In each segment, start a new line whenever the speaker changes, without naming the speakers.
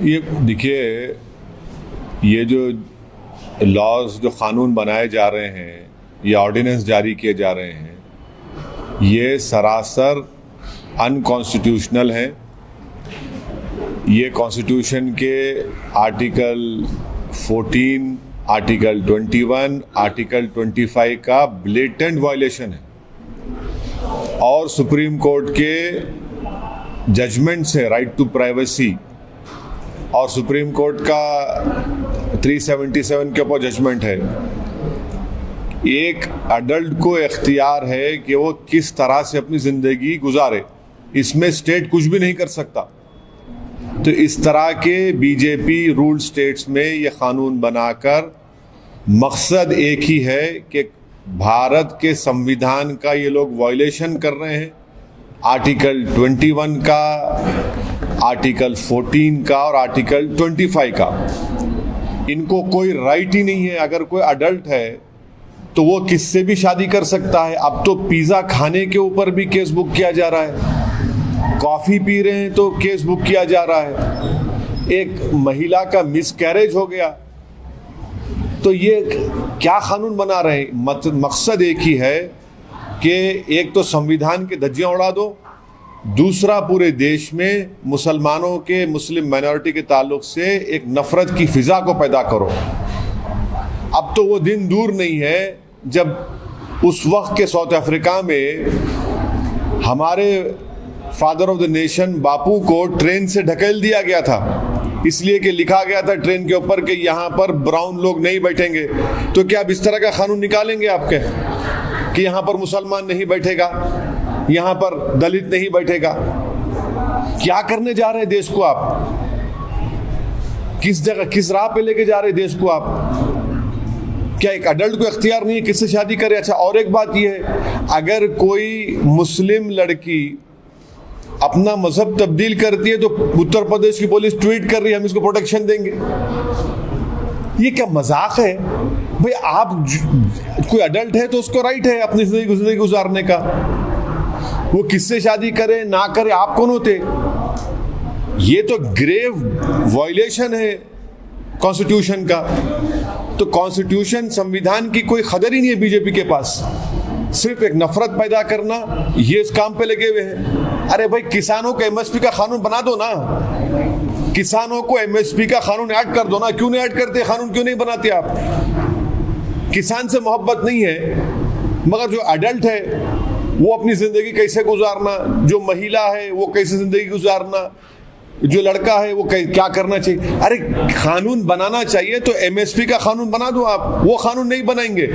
ये देखिए, ये जो लॉज जो कानून बनाए जा रहे हैं, ये ऑर्डिनेंस जारी किए जा रहे हैं, ये सरासर अनकॉन्स्टिट्यूशनल हैं। ये कॉन्स्टिट्यूशन के आर्टिकल 14, आर्टिकल 21, आर्टिकल 25 का ब्लेटेंट वायलेशन है और सुप्रीम कोर्ट के जजमेंट से राइट टू प्राइवेसी और सुप्रीम कोर्ट का 377 के ऊपर जजमेंट है। एक अडल्ट को इख्तियार है कि वो किस तरह से अपनी ज़िंदगी गुजारे, इसमें स्टेट कुछ भी नहीं कर सकता। तो इस तरह के बीजेपी रूल स्टेट्स में ये कानून बनाकर मकसद एक ही है कि भारत के संविधान का ये लोग वायलेशन कर रहे हैं, आर्टिकल 21 का, आर्टिकल 14 का और आर्टिकल 25 का। इनको कोई राइट ही नहीं है। अगर कोई अडल्ट है तो वो किससे भी शादी कर सकता है। अब तो पिज़्ज़ा खाने के ऊपर भी केस बुक किया जा रहा है, कॉफ़ी पी रहे हैं तो केस बुक किया जा रहा है, एक महिला का मिसकैरेज हो गया तो ये क्या कानून बना रहे हैं। मकसद एक ही है कि एक तो संविधान के धज्जियां उड़ा दो, दूसरा पूरे देश में मुसलमानों के, मुस्लिम माइनॉरिटी के ताल्लुक से एक नफ़रत की फ़िज़ा को पैदा करो। अब तो वो दिन दूर नहीं है जब उस वक्त के साउथ अफ्रीका में हमारे फादर ऑफ द नेशन बापू को ट्रेन से ढकेल दिया गया था, इसलिए कि लिखा गया था ट्रेन के ऊपर कि यहाँ पर ब्राउन लोग नहीं बैठेंगे। तो क्या अब इस तरह का कानून निकालेंगे आपके कि यहाँ पर मुसलमान नहीं बैठेगा, यहाँ पर दलित नहीं बैठेगा? क्या करने जा रहे हैं देश को आप? किस जगह, किस राह पे लेके जा रहे हैं देश को आप? क्या एक अडल्ट को इख्तियार नहीं है किससे शादी करे? अच्छा, और एक बात यह है, अगर कोई मुस्लिम लड़की अपना मजहब तब्दील करती है तो उत्तर प्रदेश की पुलिस ट्वीट कर रही है हम इसको प्रोटेक्शन देंगे। ये क्या मजाक है भाई? आप कोई अडल्ट है तो उसको राइट है अपनी जिंदगी गुजारने का, वो किससे शादी करे ना करे, आप कौन होते? ये तो ग्रेव वायलेशन है कॉन्स्टिट्यूशन का। तो कॉन्स्टिट्यूशन, संविधान की कोई कदर ही नहीं है बीजेपी के पास, सिर्फ एक नफरत पैदा करना, ये इस काम पे लगे हुए हैं। अरे भाई, किसानों को एमएसपी का कानून बना दो ना, किसानों को एमएसपी का कानून ऐड कर दो ना। क्यों नहीं ऐड करते? कानून क्यों नहीं बनाते आप? किसान से मोहब्बत नहीं है, मगर जो अडल्ट है वो अपनी जिंदगी कैसे गुजारना, जो महिला है वो कैसे जिंदगी गुजारना, जो लड़का है वो क्या करना चाहिए। अरे कानून बनाना चाहिए तो एमएसपी का कानून बना दो आप। वो कानून नहीं बनाएंगे।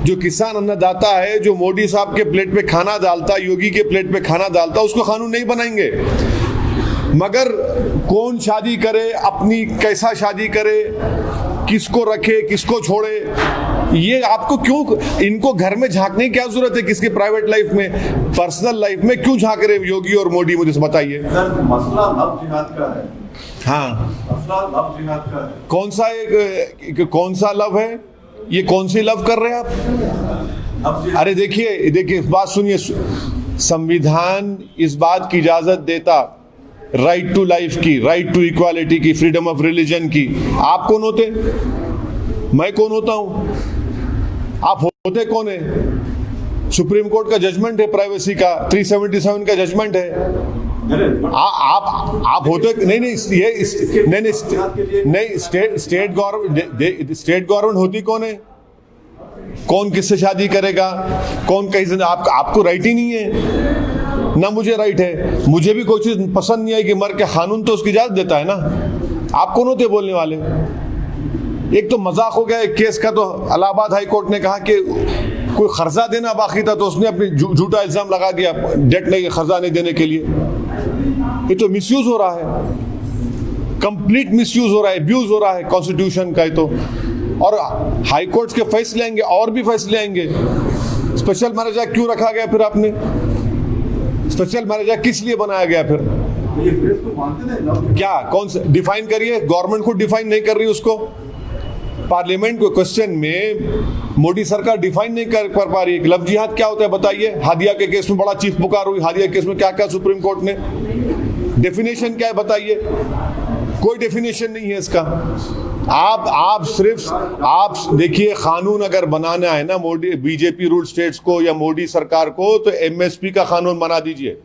जो किसान अन्नदाता है, जो मोदी साहब के प्लेट पे खाना डालता, योगी के प्लेट पे खाना डालता, उसको कानून नहीं बनाएंगे। मगर कौन शादी करे, अपनी कैसा शादी करे, किसको रखे किसको छोड़े, ये आपको क्यों, इनको घर में झांकने की क्या जरूरत है? किसके प्राइवेट लाइफ में, पर्सनल लाइफ में क्यों झांक रहे योगी और मोदी? मुझे बताइए।
मसला लव जिहाद का है।
हाँ,
मसला लव जिहाद का है।
कौन सा लव है? ये कौन सी लव कर रहे हैं आप? अरे देखिए बात सुनिए, संविधान इस बात की इजाजत देता राइट टू लाइफ की, राइट टू इक्वालिटी की, फ्रीडम ऑफ रिलीजन की। आप कौन होते? मैं कौन होता हूं? आप होते कौन है? सुप्रीम कोर्ट का जजमेंट है प्राइवेसी का, 377 का जजमेंट है। आप होते नहीं, स्टेट गवर्नमेंट होती कौन है? कौन किससे शादी करेगा, कौन कहीं? आपको राइट ही नहीं है ना, मुझे राइट है। मुझे भी कोई चीज पसंद नहीं आई कि मर के, कानून तो उसकी इजाजत देता है ना। आप कौन होते बोलने वाले? एक तो मजाक हो गया एक केस का, तो इलाहाबाद हाई कोर्ट ने कहा कि कोई खर्जा देना बाकी था तो उसने अपनी झूठा इल्जाम लगा दिया डेट नहीं, खर्जा नहीं देने के लिए। ये तो मिसयूज हो रहा है, कंप्लीट मिसयूज हो रहा है, अब्यूज हो रहा है कॉन्स्टिट्यूशन का। तो और हाई कोर्ट के फैसले आएंगे और भी फैसले आएंगे। स्पेशल मैरिज एक्ट क्यों रखा गया फिर? आपने स्पेशल मैरिज एक्ट किस लिए बनाया गया फिर? क्या, कौन सा डिफाइन करिए? गवर्नमेंट खुद डिफाइन नहीं कर रही उसको। पार्लियामेंट के क्वेश्चन में मोदी सरकार डिफाइन नहीं कर पा रही है। लव जिहाद क्या होता है बताइए। हादिया के केस में बड़ा चीख पुकार हुई, हादिया केस में क्या क्या सुप्रीम कोर्ट ने डेफिनेशन क्या है बताइए। कोई डेफिनेशन नहीं है इसका। आप देखिए, कानून अगर बनाना है ना मोदी बीजेपी रूल स्टेट्स को या मोदी सरकार को, तो एमएसपी का कानून बना दीजिए।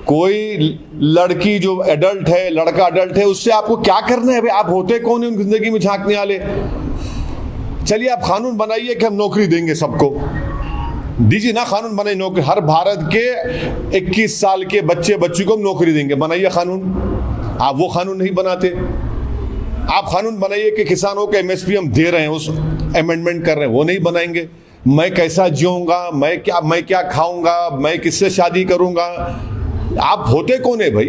कोई लड़की जो एडल्ट है, लड़का एडल्ट है, उससे आपको क्या करना है भाई? आप होते कौन है उनकी जिंदगी में झांकने वाले? चलिए आप कानून बनाइए कि हम नौकरी देंगे सबको, दीजिए ना कानून बनाइए नौकरी, हर भारत के 21 साल के बच्ची को हम नौकरी देंगे, बनाइए कानून। आप वो कानून नहीं बनाते। आप कानून बनाइए कि किसानों को एमएसपी हम दे रहे हैं, उस अमेंडमेंट कर रहे हैं, वो नहीं बनाएंगे। मैं कैसा जीऊंगा, मैं क्या खाऊंगा, मैं किससे शादी करूंगा? आप होते कौन है भाई?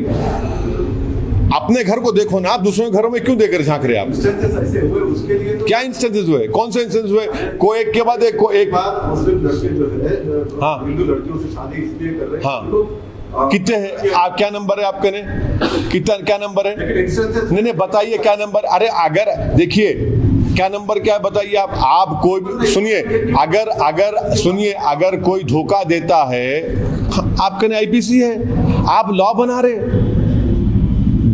अपने घर को देखो ना, आप दूसरों के घरों में क्यों देकर झांक रहे हैं आप?
ऐसे हुए उसके लिए तो
क्या इंस्टेंसेस हुए? कौन से इंस्टेंस हुए? कोई एक के बाद एक
मुस्लिम लड़के जो है,
हाँ,
हिंदू लड़कियों से शादी इसलिए कर रहे हैं,
हाँ, कितने हैं? आप क्या नंबर है आपके ने? कितना क्या नंबर है? नहीं बताइए क्या नंबर? अरे अगर देखिए क्या नंबर क्या है बताइए आप कोई सुनिए, अगर कोई धोखा देता है, आपके ने आईपीसी है, आप लॉ बना रहे।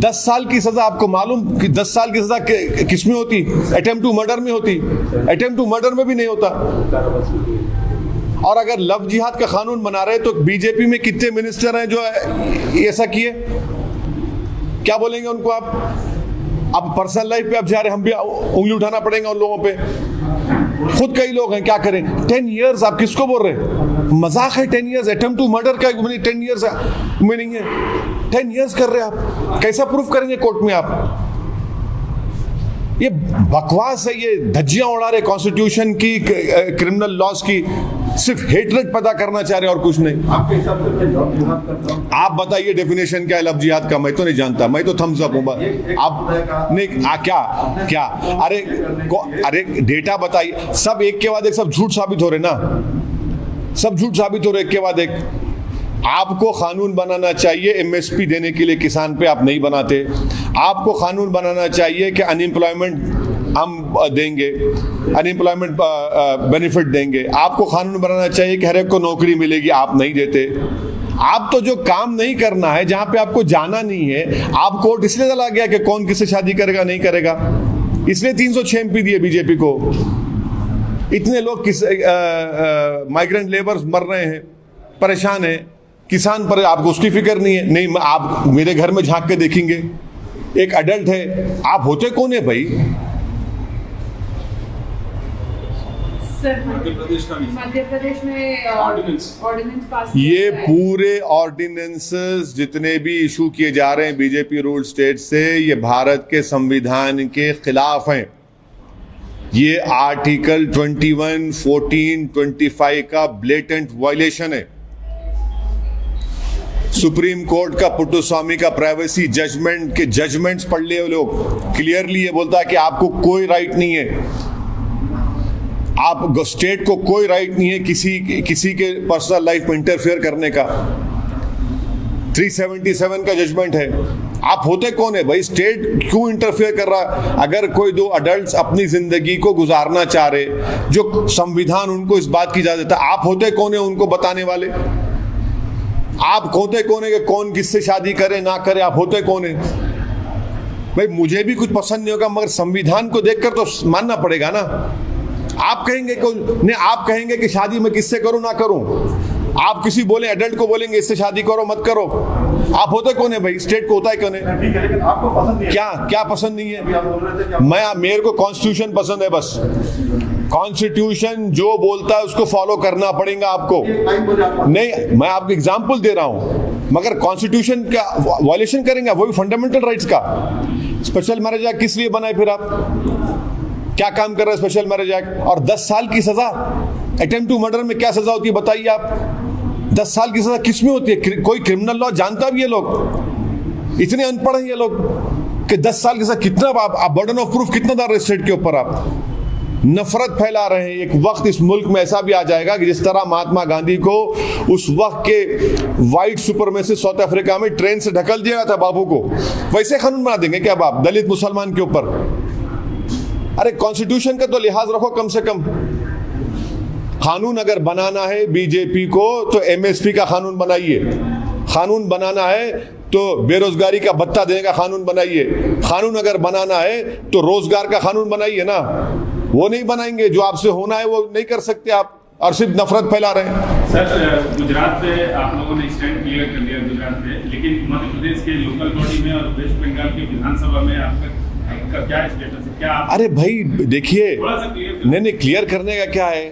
10 साल की सजा, आपको मालूम कि 10 साल की सजा किस में होती? अटेम्प्ट टू मर्डर में होती। अटेम्प्ट टू मर्डर में भी नहीं होता। और अगर लव जिहाद का कानून बना रहे तो बीजेपी में कितने मिनिस्टर हैं जो ऐसा किए? क्या बोलेंगे उनको आप? अब पर्सनल लाइफ पे अब जा रहे, हम भी उंगली उठाना पड़ेगा उन लोगों पे। खुद कई लोग हैं, क्या करें? 10 इयर्स आप किसको बोल रहे हैं? मजाक है 10 इयर्स? अटेम्प्ट टू मर्डर का 10 इयर्स में नहीं है, 10 इयर्स कर रहे हैं आप। कैसा प्रूफ करेंगे कोर्ट में आप? ये बकवास है, ये धज्जियां उड़ा रहे कॉन्स्टिट्यूशन की, क्रिमिनल लॉज की, सिर्फ हेटरेट पैदा करना चाह रहे और कुछ नहीं।
आपके हिसाब से मैं लव जिहाद करता हूं।
आप बताइए डेफिनेशन क्या है लव जिहाद का? मैं तो नहीं जानता, मैं तो थम्स अप हूं। आप नहीं क्या अरे डेटा बताइए। सब एक के बाद एक सब झूठ साबित हो रहे ना, सब झूठ साबित हो रहे एक के बाद एक। आपको कानून बनाना चाहिए एमएसपी देने के लिए, किसान पे आप नहीं बनाते। आपको कानून बनाना चाहिए कि अनएम्प्लॉयमेंट हम देंगे, अनएम्प्लॉयमेंट बेनिफिट देंगे। आपको कानून बनाना चाहिए कि हर एक को नौकरी मिलेगी, आप नहीं देते। आप तो जो काम नहीं करना है, जहां पे आपको जाना नहीं है, आप कोर्ट इसलिए चला गया कि कौन किससे शादी करेगा नहीं करेगा, इसलिए 306 MP दिए बीजेपी को। इतने लोग माइग्रेंट लेबर्स मर रहे हैं, परेशान हैं, किसान पर आपको उसकी फिक्र नहीं है। नहीं, आप मेरे घर में झांक के देखेंगे, एक अडल्ट है, आप होते कौन है भाई?
मध्य प्रदेश में ऑर्डिनेंस पास,
ये पूरे ऑर्डिनेंसेस जितने भी इशू किए जा रहे हैं बीजेपी रूल स्टेट से, ये भारत के संविधान के खिलाफ हैं। ये आर्टिकल 21, 14, 25 का ब्लेटेंट वायलेशन है। सुप्रीम कोर्ट का पुट्टुस्वामी का प्राइवेसी जजमेंट के जजमेंट्स पढ़ लिए लोग, क्लियरली ये बोलता है कि आपको कोई राइट नहीं है, आप स्टेट को कोई राइट नहीं है किसी के पर्सनल लाइफ में इंटरफेयर करने का। 377 का जजमेंट है। आप होते कौन है भाई? स्टेट क्यों इंटरफेयर कर रहा है? अगर कोई दो अडल्ट्स अपनी जिंदगी को गुजारना चाह रहे, जो संविधान उनको इस बात की इजाजत देता है, आप होते कौन है उनको बताने वाले? आप होते कौन है कि कौन किससे शादी करे ना करे? आप होते कौन है भाई? मुझे भी कुछ पसंद नहीं होगा, मगर संविधान को देखकर तो मानना पड़ेगा ना। आप कहेंगे कि शादी मैं किससे करूं ना करूं, आप किसी बोले अडल्ट को बोलेंगे इससे शादी करो मत करो। आप होते कौन है भाई? स्टेट को होता है कौन है?
लेकिन आपको पसंद नहीं है। क्या
पसंद नहीं है? मेरे को कॉन्स्टिट्यूशन पसंद है, बस कॉन्स्टिट्यूशन जो बोलता है उसको फॉलो करना पड़ेगा आपको। नहीं, मैं आपको एग्जांपल दे रहा हूं, मगर कॉन्स्टिट्यूशन का वायलेशन करेंगे, वो भी फंडामेंटल राइट्स का। स्पेशल मैरिज एक्ट किस लिए बनाए फिर आप? क्या काम कर रहा है स्पेशल मैरिज एक्ट? और 10 साल की सजा अटेम्प्ट टू मर्डर में क्या सजा होती है बताइए आप? 10 साल की सजा किस में होती है? कोई क्रिमिनल लॉ जानता भी है? लोग इतने अनपढ़ हैं ये लोग कि 10 साल की सजा कितना आप बर्डन ऑफ प्रूफ कितना डाल रहे स्टेट के ऊपर? आप नफरत फैला रहे हैं। एक वक्त इस मुल्क में ऐसा भी आ जाएगा कि जिस तरह महात्मा गांधी को उस वक्त के वाइट सुपरमेसिस्ट साउथ अफ्रीका में ट्रेन से ढकल दिया था बाबू को, वैसे कानून बना देंगे क्या आप दलित मुसलमान के ऊपर? अरे कॉन्स्टिट्यूशन का तो लिहाज रखो कम से कम। कानून अगर बनाना है बीजेपी को तो एमएसपी का कानून बनाइए। कानून बनाना है तो बेरोजगारी का भत्ता देने का कानून बनाइए। कानून अगर बनाना है तो रोजगार का कानून बनाइए ना, वो नहीं बनाएंगे। जो आपसे होना है वो नहीं कर सकते आप, और सिर्फ नफरत फैला रहे हैं।
सर, गुजरात पे आप लोगों ने स्टैंड क्लियर कर लिया गुजरात पे, लेकिन मध्य प्रदेश के लोकल बॉडी में और वेस्ट बंगाल की विधानसभा में आपका क्या स्टेटस है? क्या आप
अरे भाई देखिए,
थोड़ा सा क्लियर
नहीं क्लियर करने का क्या है,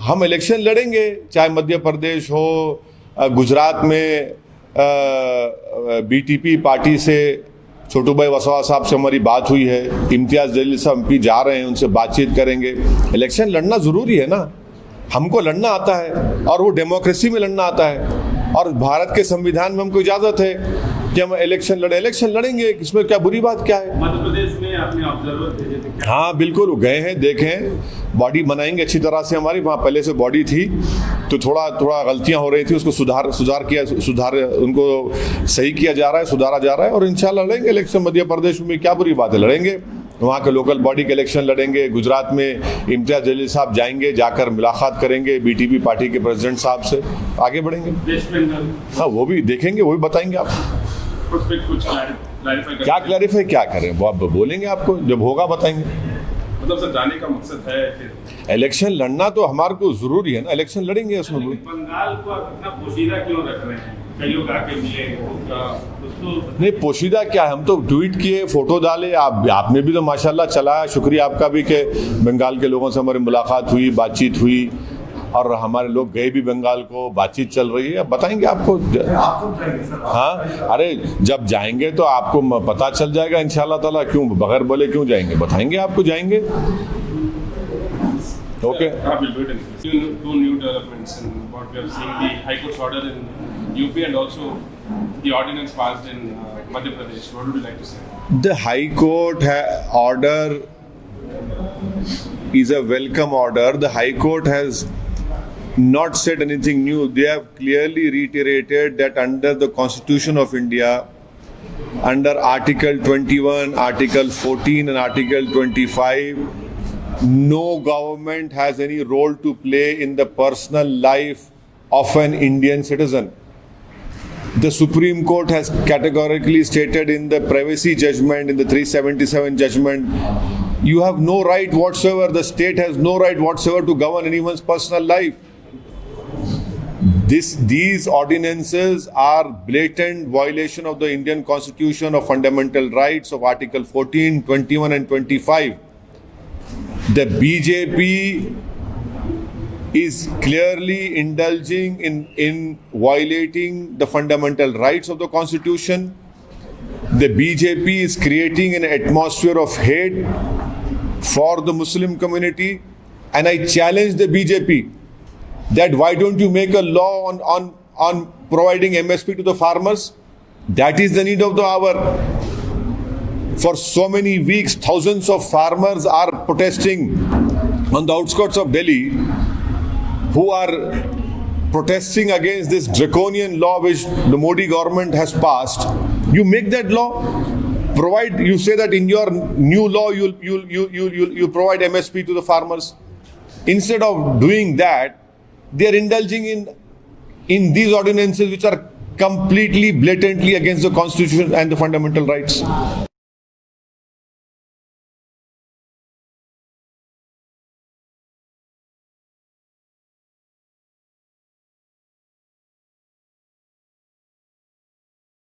हम इलेक्शन लड़ेंगे, चाहे मध्य प्रदेश हो, गुजरात में बीटीपी पार्टी से छोटू भाई वसवा साहब से हमारी बात हुई है, इम्तियाज जलील साहब एमपी जा रहे हैं, उनसे बातचीत करेंगे। इलेक्शन लड़ना जरूरी है ना, हमको लड़ना आता है और वो डेमोक्रेसी में लड़ना आता है, और भारत के संविधान में हमको इजाजत है कि हम इलेक्शन लड़ेंगे, इसमें क्या बुरी बात क्या है?
मध्य प्रदेश में आपने ऑब्जर्वर भेजे थे क्या?
हाँ बिल्कुल, गए हैं, देखें, बॉडी बनाएंगे अच्छी तरह से। हमारी वहाँ पहले से बॉडी थी तो थोड़ा गलतियाँ हो रही थी, उसको सुधार उनको सही किया जा रहा है, सुधारा जा रहा है, और इंशाल्लाह लड़ेंगे इलेक्शन मध्य प्रदेश में। क्या बुरी बात है, लड़ेंगे। वहाँ के लोकल बॉडी के इलेक्शन लड़ेंगे। गुजरात में इम्तियाज जलील साहब जाएंगे, जाकर मुलाकात करेंगे बीटीपी पार्टी के प्रेसिडेंट साहब से, आगे बढ़ेंगे।
वेस्ट बंगाल,
हाँ वो भी देखेंगे, वो भी बताएंगे आपको।
उस पर कुछ क्लैरिफाई
क्या क्लैरिफाई क्या करें, वो आप बोलेंगे, आपको जब होगा बताएंगे।
मतलब सर, जाने का मकसद है फिर
इलेक्शन लड़ना तो हमारे को जरूरी है ना, इलेक्शन लड़ेंगे उसमें।
बंगाल को आप इतना पोशीदा क्यों रख रहे हैं? कई लोग आके मिले,
नहीं पोशीदा क्या है, हम तो ट्वीट किए, फोटो डाले, आपने भी तो माशाल्लाह चलाया, शुक्रिया आपका भी कि बंगाल के लोगों से हमारी मुलाकात हुई, बातचीत हुई, और हमारे लोग गए भी बंगाल को, बातचीत चल रही है। अब बताएंगे आपको।
आप कब जाएंगे सर?
हाँ अरे जब जाएंगे तो आपको पता चल जाएगा इंशाल्लाह ताला, क्यों बगैर बोले क्यों जाएंगे, बताएंगे आपको, जाएंगे। Okay.
Two new developments in what we have seen: the High Court's order in UP and also the ordinance passed in Madhya Pradesh. What would you like to say?
The High Court order is a welcome order. The High Court has not said anything new. They have clearly reiterated that under the Constitution of India, under Article 21, Article 14 and Article 25, no government has any role to play in the personal life of an Indian citizen. The Supreme Court has categorically stated in the privacy judgment, in the 377 judgment, you have no right whatsoever, the state has no right whatsoever to govern anyone's personal life. These ordinances are blatant violation of the Indian Constitution, of fundamental rights of Article 14, 21 and 25. The BJP is clearly indulging in violating the fundamental rights of the Constitution. The BJP is creating an atmosphere of hate for the Muslim community, and I challenge the BJP that why don't you make a law on providing MSP to the farmers? That is the need of the hour. For so many weeks, thousands of farmers are protesting on the outskirts of Delhi, who are protesting against this draconian law which the Modi government has passed. You make that law, you say that in your new law you'll provide MSP to the farmers. Instead of doing that, they are indulging in these ordinances which are completely, blatantly against the Constitution and the fundamental rights.